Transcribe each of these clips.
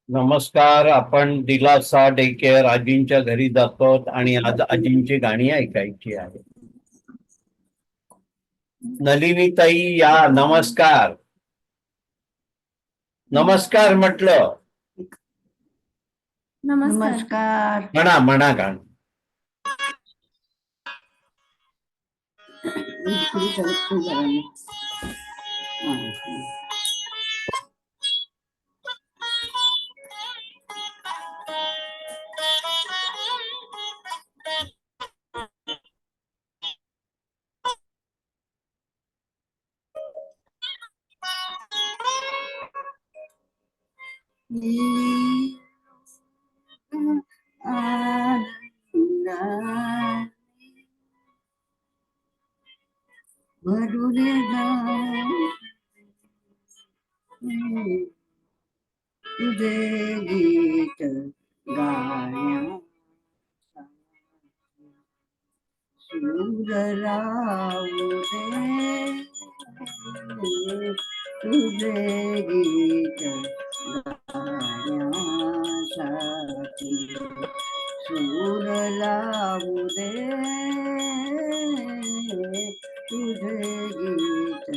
नमस्कार. आपण दिलासा डे केअर आजींच्या घरी जातो आणि आज आजींची गाणी ऐकायची आहे. नलिनी ताई या. नमस्कार. नमस्कार म्हटलं. नमस्कार. म्हणा म्हणा गाणं. भरुले तुझे गीत गाण्या सूर लावू दे तुझे गीत गाण्यासाठी सूर लावू दे तुझे गीत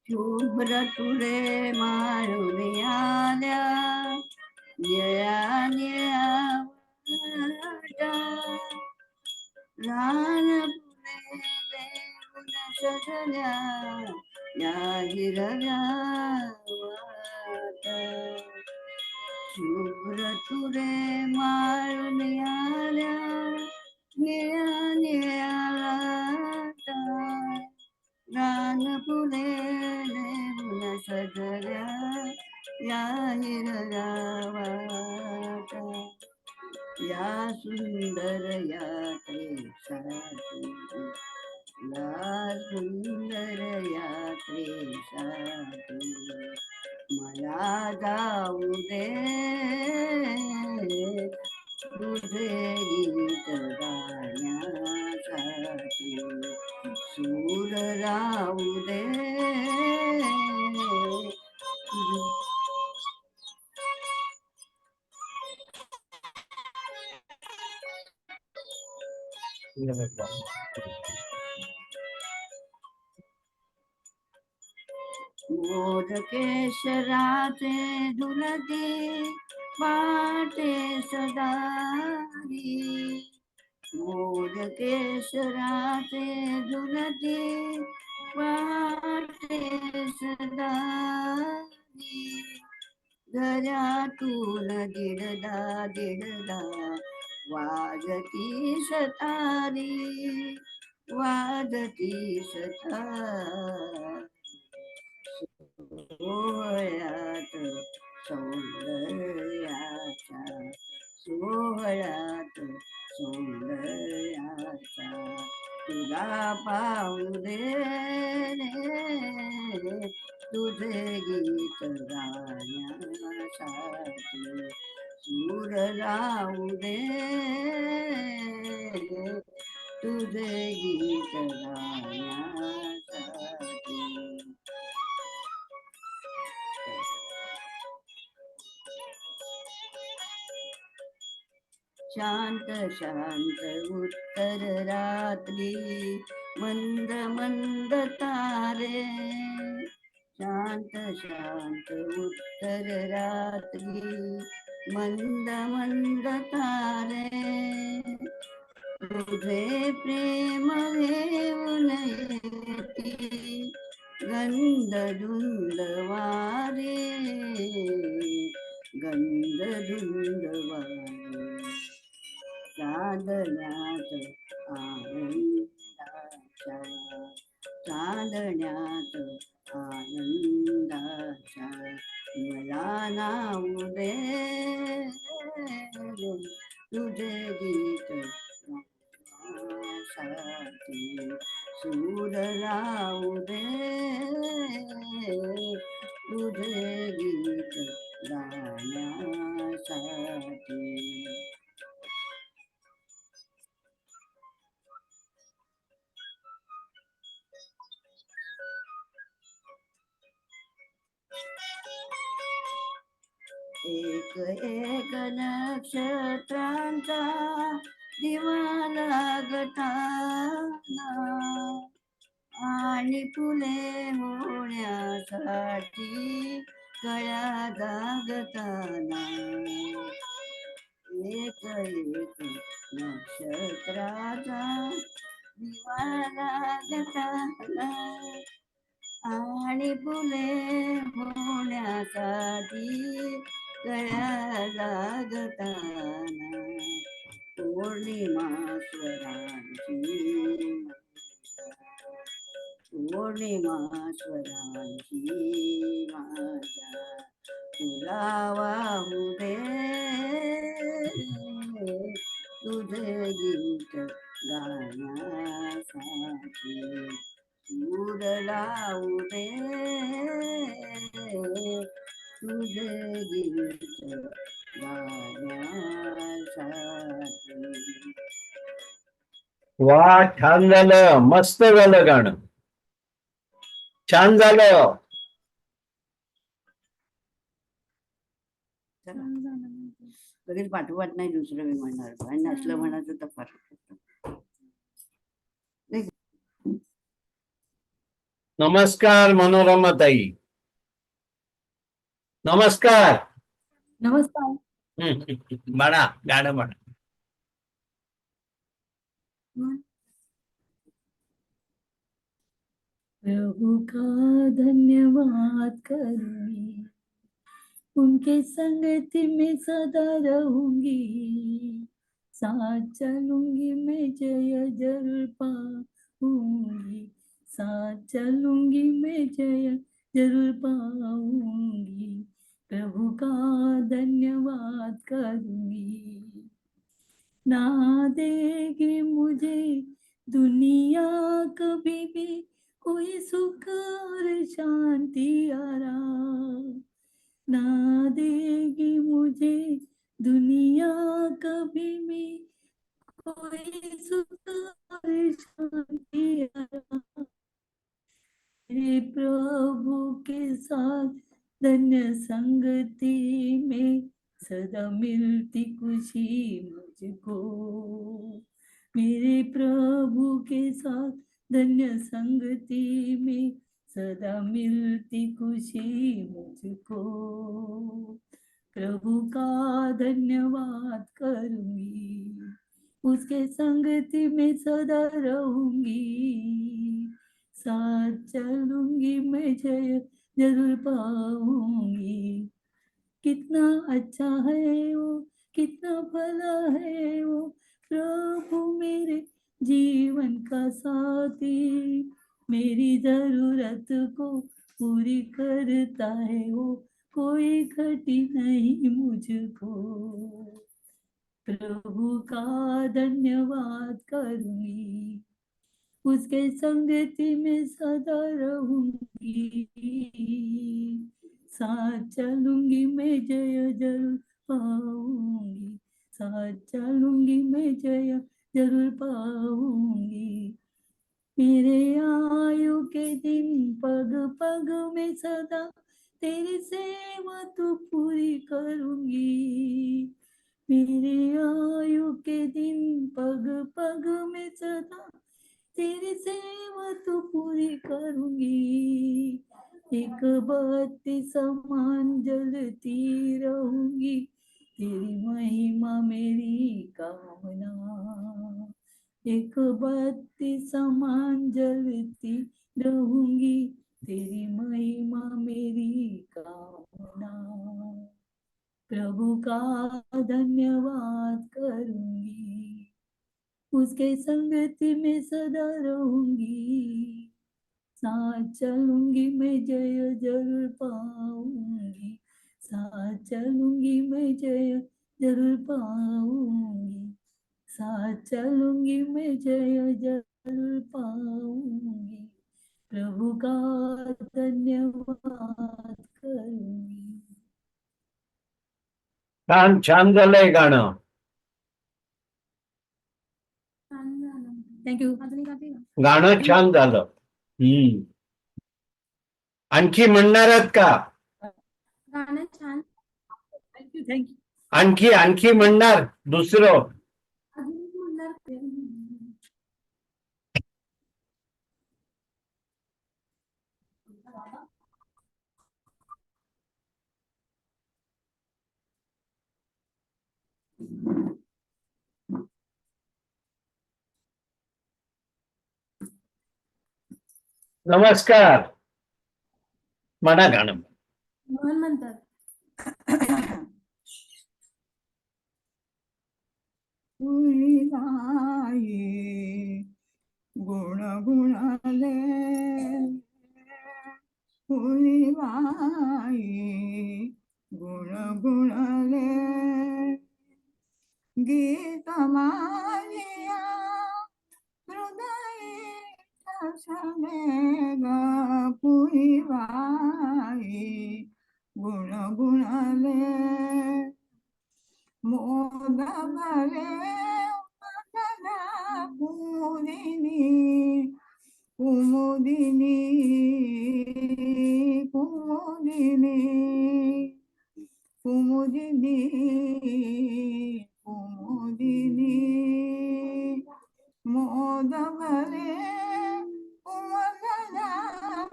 शुभ्र तुले मारून आल्या निळ्या निळ्या लहान फुले लेऊन सजल्या या हिरव्या वाटा. शुभ्र तुले मारून आल्या निळ्या निळ्या लाटा रान फुले लेऊन सजल्या या हिरव्या वाटा. या सुंदर यात्रेसाठी या सुंदर यात्रेसाठी मला जाऊ दे तुझे गीत गाण्यासाठी सूर राहू दे मोर केशराचे झुलती वाटे सदारी मोर केशराचे झुलती वाटे सदारी घरातून दिडदा दिडदा वाजती सतारी वाजती सतारी सोहळ्यात सौंदर्याचा सोहळ्यात सौंदर्याचा तुला पाहू दे तुझे गीत गाण्यासाठी सूर लावू दे तुझे गीत गाण्यासाठी. शांत शांत उत्तर रात्री मंद मंद तारे शांत शांत उत्तर रात्री मंद मंद तारे तुझे प्रेम घेऊन येती गंध धुंद वारे गंध धुंद वारे चांदण्यात आनंदाच्या चांदण्यात आनंदाच्या मला नाव दे तुझे गीत गाण्यासाठी सूर लावू दे तुझे गीत गाण्यासाठी. एक एक नक्षत्रांचा दिवा लागताना आणि फुले होण्यासाठी कळ्या जागताना एक एक नक्षत्राचा दिवा लागताना आणि फुले होण्यासाठी कळ्या लागताना पौर्णिमा स्वरांची पौर्णिमा स्वरांची माझ्या तुला वाहू दे तुझे गीत गाण्यासाठी सूर लावू दे तुझे गीत गाण्यासाठी. वा, छान झालं, मस्त झालं गाणं, छान झालं. लगेच पाठोपाठ नाही दुसरं मी म्हणणार आणि नसलं म्हणायचं तर फार नमस्कार मनोरमा ताई, नमस्कार. नमस्कार. म्हणा, गाणं म्हणा. प्रभु का धन्यवाद करूंगी, उनके संगति में सदा रहूंगी, साथ चलूंगी मैं जय जरूर पाऊंगी, साथ चलूंगी मैं जय जरूर पाऊंगी, प्रभु का धन्यवाद करूंगी. ना देगी मुझे दुनिया कभी भी कोई सुख और शांति आराम, ना देगी मुझे दुनिया कभी भी कोई सुख और शांति आराम. मेरे प्रभु के साथ धन्य संगति में सदा मिलती खुशी मुझको, मेरे प्रभु के साथ धन्य संगति में सदा मिलती खुशी मुझको, प्रभु का धन्यवाद करूंगी, उसके संगति में सदा रहूंगी, साथ चलूंगी मैं जय जरूर पाऊंगी. कितना अच्छा है वो, कितना भला है वो, प्रभु मेरे जीवन का साथी, मेरी जरूरत को पूरी करता है वो, कोई घटी नहीं मुझको, प्रभु का धन्यवाद करूंगी, उसके संगति में सदा रहूंगी, साथ चलूंगी मैं जय जरूर पाऊंगी, साथ चलूंगी मैं जय जरूर पाऊंगी. मेरे आयु के दिन पग पग में सदा तेरी सेवा तो पूरी करूंगी, मेरे आयु के दिन पग पग में सदा तेरी सेवा तो पूरी करूंगी, एक बत्ती समान जलती रहूंगी, तेरी महिमा मेरी कामना, एक बत्ती समान जलती रहूंगी, तेरी महिमा मेरी कामना, प्रभु का धन्यवाद करूंगी, उसके संगति में सदा रहूंगी, साथ चलूंगी मैं जय जरूर पाऊंगी, साथ चलूंगी मैं जय जरूर पाऊंगी, साथ चलूंगी मैं जय जरूर पाऊंगी, प्रभु का धन्यवाद करूंगी. छान, छान झालंय गाणं. थँक्यू. गाणं छान झालं. आणखी म्हणणार आहात का? गाणं छान. थँक्यू. आणखी आणखी म्हणणार दुसरं. अजून एक म्हणणार ते. नमस्कार. म्हणा गाणं. मन म्हणतात. फुलबाई गुण गुणाले फुलबाई गुण गुणाले गीत मारिया हृदय ठसले ग फुलबाई गुण गुणाले मोद भरे मदना कुमुदिनी कुमुदिनी कुमुदिनी कुमुदिनी कुमुदिनी मोद भरे मदना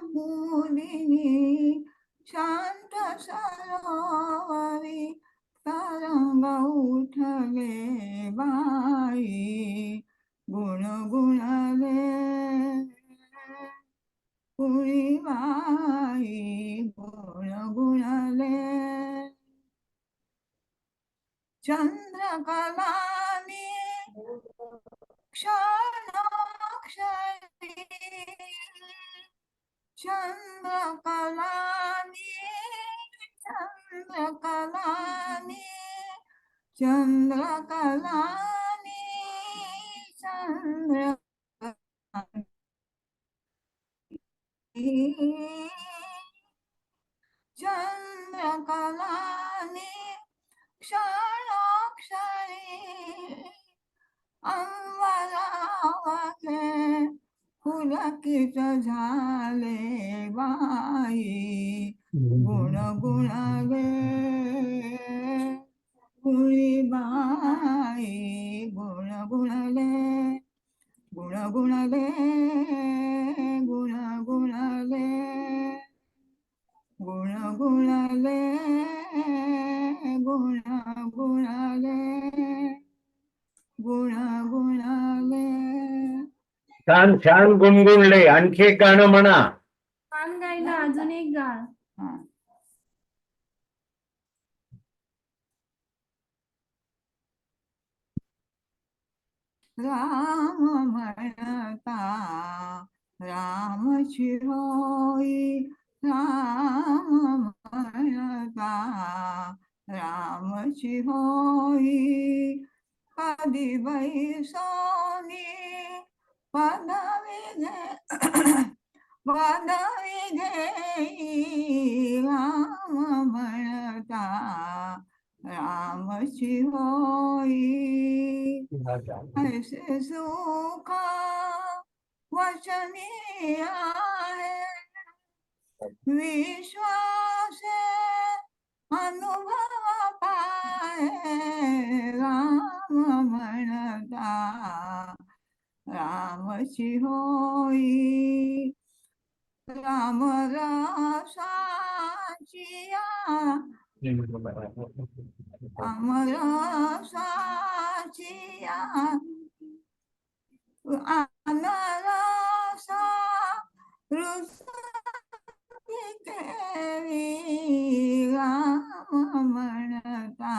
कुमुदिनी शांत सरोवरी तरंग उठले बाई गुण गुणाले फुलबाई गुण गुणाले चंद्रकलानी क्षणोक्षरी चंद्रकलानी चंद्रकलानी चंद्रकलानी चंद्रकलानी क्षणोक्षरी अंबरावले पुलकित झाले बाई गुण गुणाले फुलबाई गुण गुणाले गुण गुणाले गुण गुणाले गुण गुणाले गुण गुणाले गुण गुणाले. छान छान गुणगुणले. आणखी एक गाणं म्हणा. छान गायला. अजून एक गा. हा. राम म्हणता रामची होई राम म्हणता रामची होई कधी बैसोनी पदवी घे पदवी घेई राम म्हणता रामची होई ऐसे सुख वचनी आहे विश्वास अनुभव पाए राम म्हणता रामची होई राम रसाची अमरसाची अनरसा रुसती केली राम म्हणता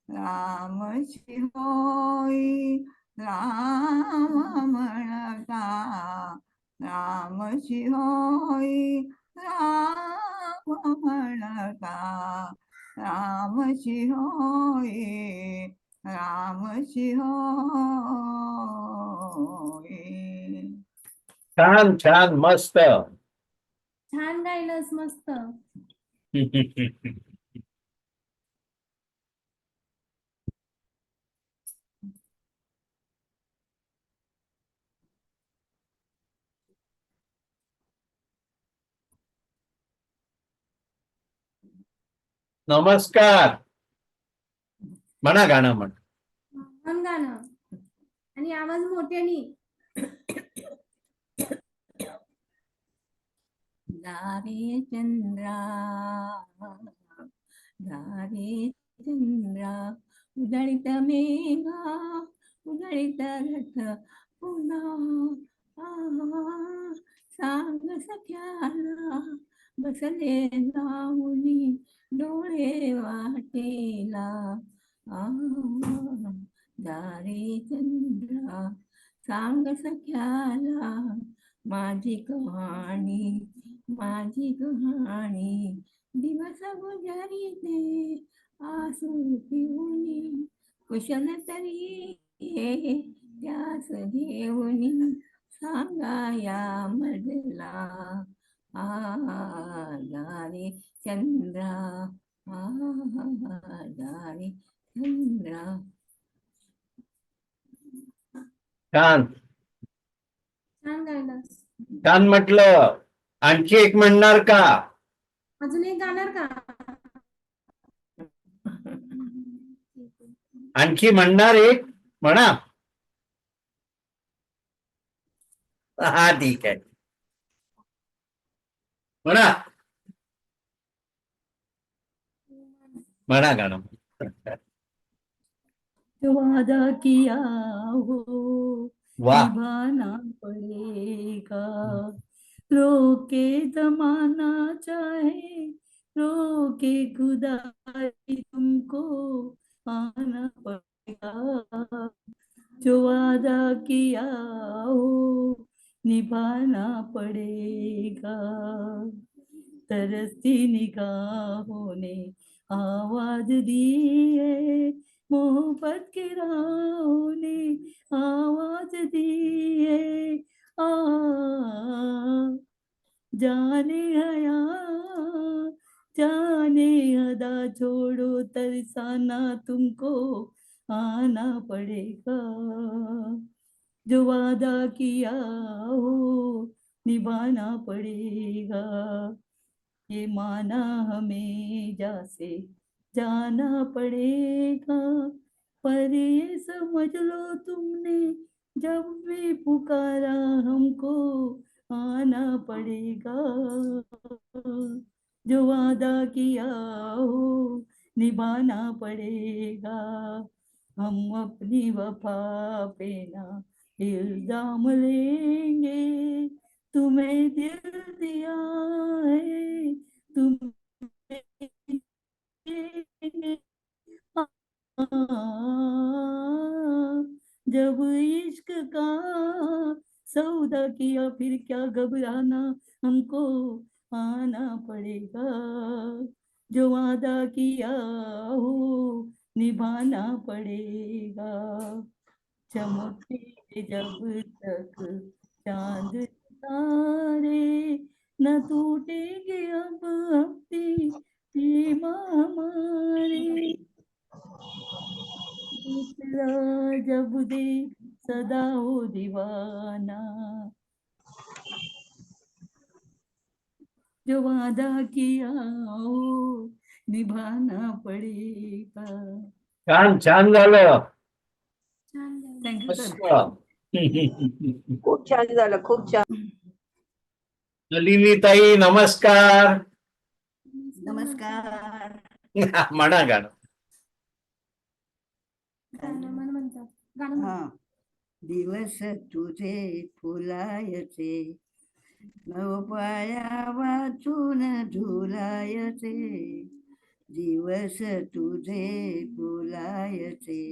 रामची होई राम म्हणता रामची होई राम म्हणता रामची होई रामची होई. छान छान मस्त. छान गायलंस. मस्त. नमस्कार म्हणा, गाणं म्हण. मन गाणं आणि आवाज मोठ्याने. दारे चंद्रा, दारे चंद्रा, उजळीत मेघा, उजळीत रथ पुन्हा. सांग सख्याला बसले लावणी डोळे वाटेला. दारे चंद्रा, सांग सख्याला माझी कहाणी, माझी कहाणी. दिवस गुजरीते आसू पिऊनी, कुशल तरी हे त्यास घेऊनी. सांगाया मजला दारे चंद्रा, दारे चंद्रा. छान छान गायलं. छान म्हटलं. आणखी एक म्हणणार का? अजून एक गाणार का? आणखी म्हणणार एक? म्हणा. हा ठीक आहे, म्हणा म्हणा गाणं. वादा किया हो वा, निभाना पड़ेगा, रोके जमाना चाहे रोके खुदाई, तुमको आना पड़ेगा. जो वादा किया हो निभाना पड़ेगा. तरसती निगाहों ने आवाज दी है, मोहब्बत की राहों ने आवाज दी है. जाने हया जाने अदा छोड़ो तरसाना, तुमको आना पड़ेगा. जो वादा किया हो निभाना पड़ेगा. ये माना हमें जैसे जाना पड़ेगा, पर ये समझ लो तुमने जब भी पुकारा हमको आना पड़ेगा. जो वादा किया हो निभाना पड़ेगा. हम अपनी वफा पे ना इल्जाम लेंगे, तुम्हें दिल दिया है तुम्हें देंगे. जब इश्क का सौदा किया फिर क्या घबराना, हमको आना पड़ेगा. जो वादा किया हो निभाना पड़ेगा. चमकते जब तक चांद तारे, न टूटेंगे अब अपनी सीमा हमारे. दूसरा जब दे सदा हो दीवाना, जो वादा किया हो निभाना पड़ेगा. छान छान झालं. छान गायलं. Thank you sir. मस्त. खूप छान झालं, खूप छान. नलिनी ताई नमस्कार. नमस्कार. म्हणा गाणं. गाणं मन म्हणतात. गाणं म्हण. हा. दिवस तुझे फुलायचे, नवपाया वाचून झुलायचे. दिवस तुझे फुलायचे,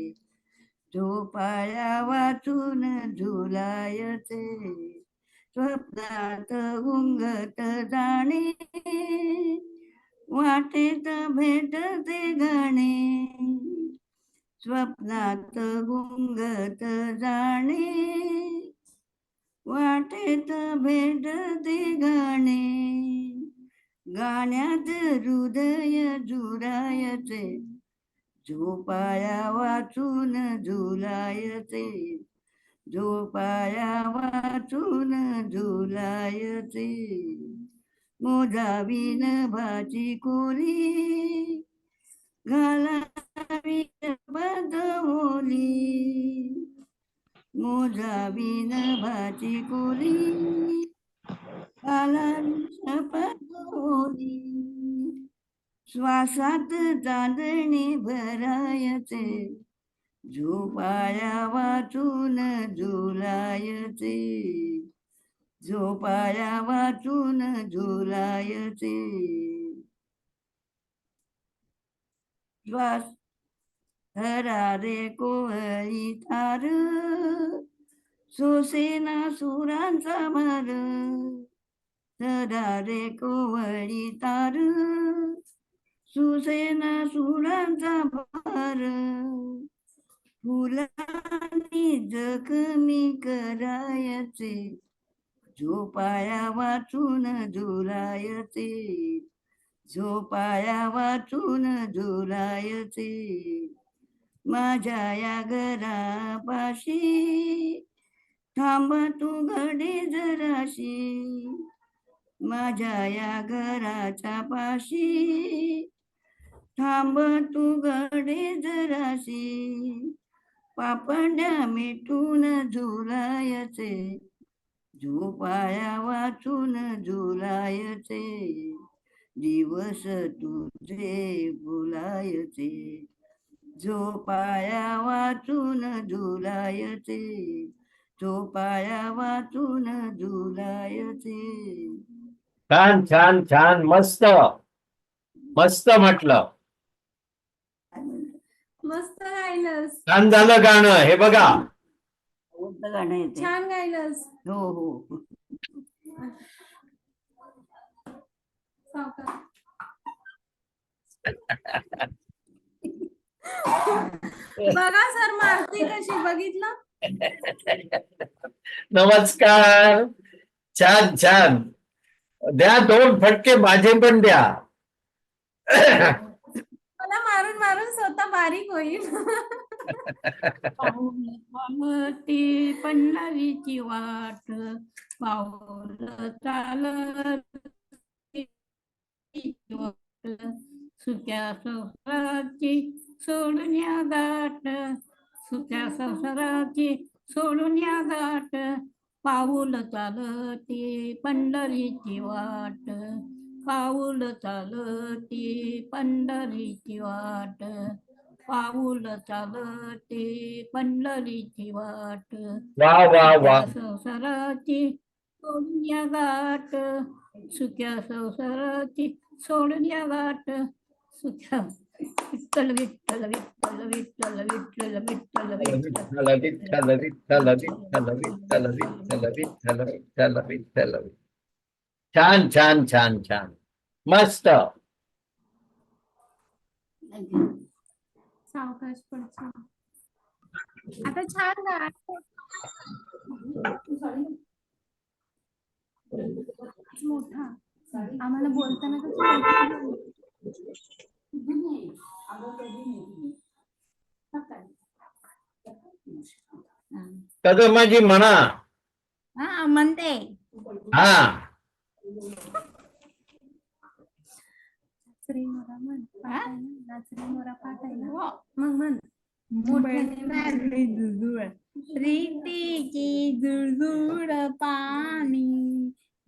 झोपाया वाचून झुलायचे. स्वप्नात गुंगत जाणे, वाटेत भेटते गाणे. स्वप्नात गुंगत जाणे, वाटेत भेटते गाणे. गाण्यात हृदय जुरायचे, झोपाया वाचून झुलायचे. झोपाया वाचून झुलायचे. मोजावी नभाची कोरी, घालावी शपथ ओली, मोजावी नभाची कोली, घालावी शपथ ओली. श्वासात चांदणे भरायचे, झोपाया वाचून झुलायचे, झोपाया वाचून झुलायचे. श्वास हरारे कोहळी थार, सोसेना सुरांचा भार. हरारे कोवळी तार, सुसेना सुरांचा भार. फुलांनी जखमी करायचे, झोपाया वाचून झुलायचे, झोपाया वाचून झुलायचे. माझ्या या घरापाशी थांब तू घडी जराशी, माझ्या या घराच्या पाशी थांब तू घडी जराशी. पापण्या मिटून झुलायचे, झोपाया वाचून झुलायचे. दिवस तुझे भुलायचे, झोपाया वाचून झुलायचे, झोपाया वाचून झुलायचे. छान छान छान, मस्त मस्त म्हटलं. मस्त गायलंस. छान झालं गाणं. हे बघा, कोणतं गाणं येते? छान गायलंस. हो हो. सावकाश. बघा सर मारती कशी, बघितलं. नमस्कार. छान छान. द्या 2 फटके माझे पण द्या. मला मारून मारून स्वतः बारीक होईल. पावती पंढरीची वाट, पाऊल चालत सुक्या संसाराची सोडून या गाठ, सुक्या संसाराची सोडून या गाठ. पाऊल चालती पंढरीची वाट, पाऊल चालती पंढरीची वाट, पाऊल चालती पंढरीची वाट. वा वा वा. संसाराची सोडून या गाठ, सुक्या संसाराची सोडून या गाठ. सुख्या विठ्ठल विठ्ठल विठ्ठल विठ्ठल विठ्ठल विठ्ठल विठ्ठल विठ्ठल विठ्ठल विठ्ठल विठ्ठल विठ्ठल विठ्ठल विठ्ठल विठ्ठल. छान छान छान छान, मस्त. सावकाश पडतो. आता छान गा. मोठा आम्हाला बोलताना कदमाजी म्हणा. हा म्हणते. हा, नाचरे मोरा म्हण. नाचरे मोरा पाठ आहे ना. मग म्हण. प्रीतीची जुळजुळ पाणी,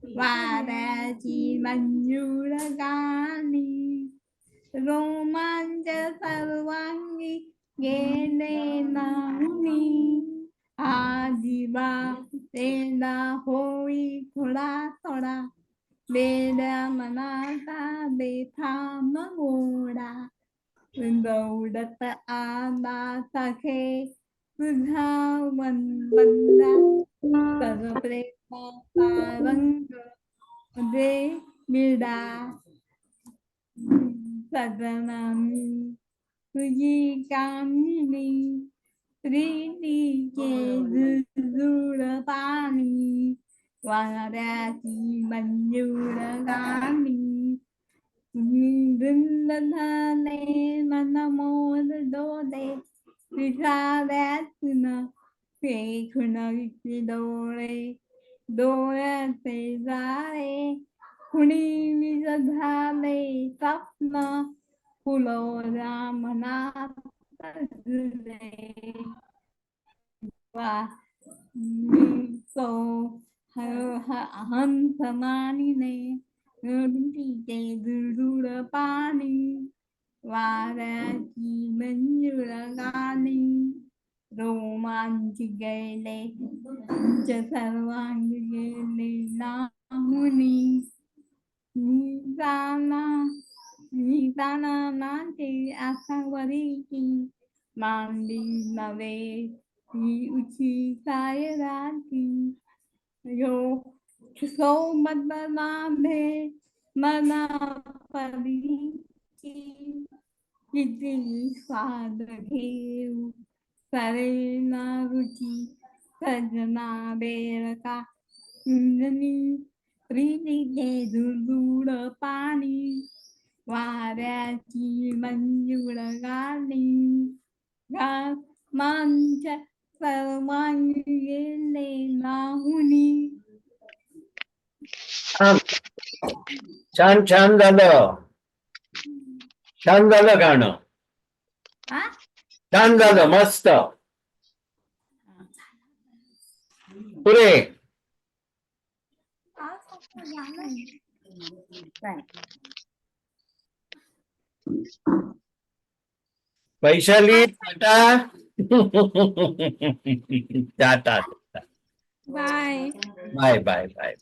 वाऱ्याची मंजूळ गाणी, रोमांच सर्वांगी गेले नाहुनी. आजीबा तेला होई थोडा थोडा, बेड्या मनाचा बेथाम गोडा. दौडत आला सखे तुझा बंदा, तर प्रेमाचा रंग दे निडा. सजनानी तुझी कामिनी, प्रीतीचे झुळझुळ पाणी, वाऱ्याची मंजूळ गाणी. वृंद झाले मन मोर डोले, विसाव्यातून फेकून डोळे. डोळ्याचे जाळे कुणी विज झाले स्वप्न, फुलवरा मनात रुजले वा मी तो हंस मानिने नदीचे दुर्दुर पाणी वाऱ्याची मंजूळ गाणी रोमांच गेले सर्वांग गेले नाहुनी निदाना नाते आसावरीची मांडी नवे ही उची सायराची यो सोमतनाभे मना परीची किती स्वाद घेऊ सरेना रुची सजना बेरका इंजनी प्रीतीचे दुर्दुड पाणी वाऱ्याची मंजूळ गाणी गामांच सर्वांगी गेले नाहुनी छान छान झालं. छान झालं गाणं. हा छान झालं. मस्त. पुरे. काय Vaishali tata. Tata. Bye bye bye bye.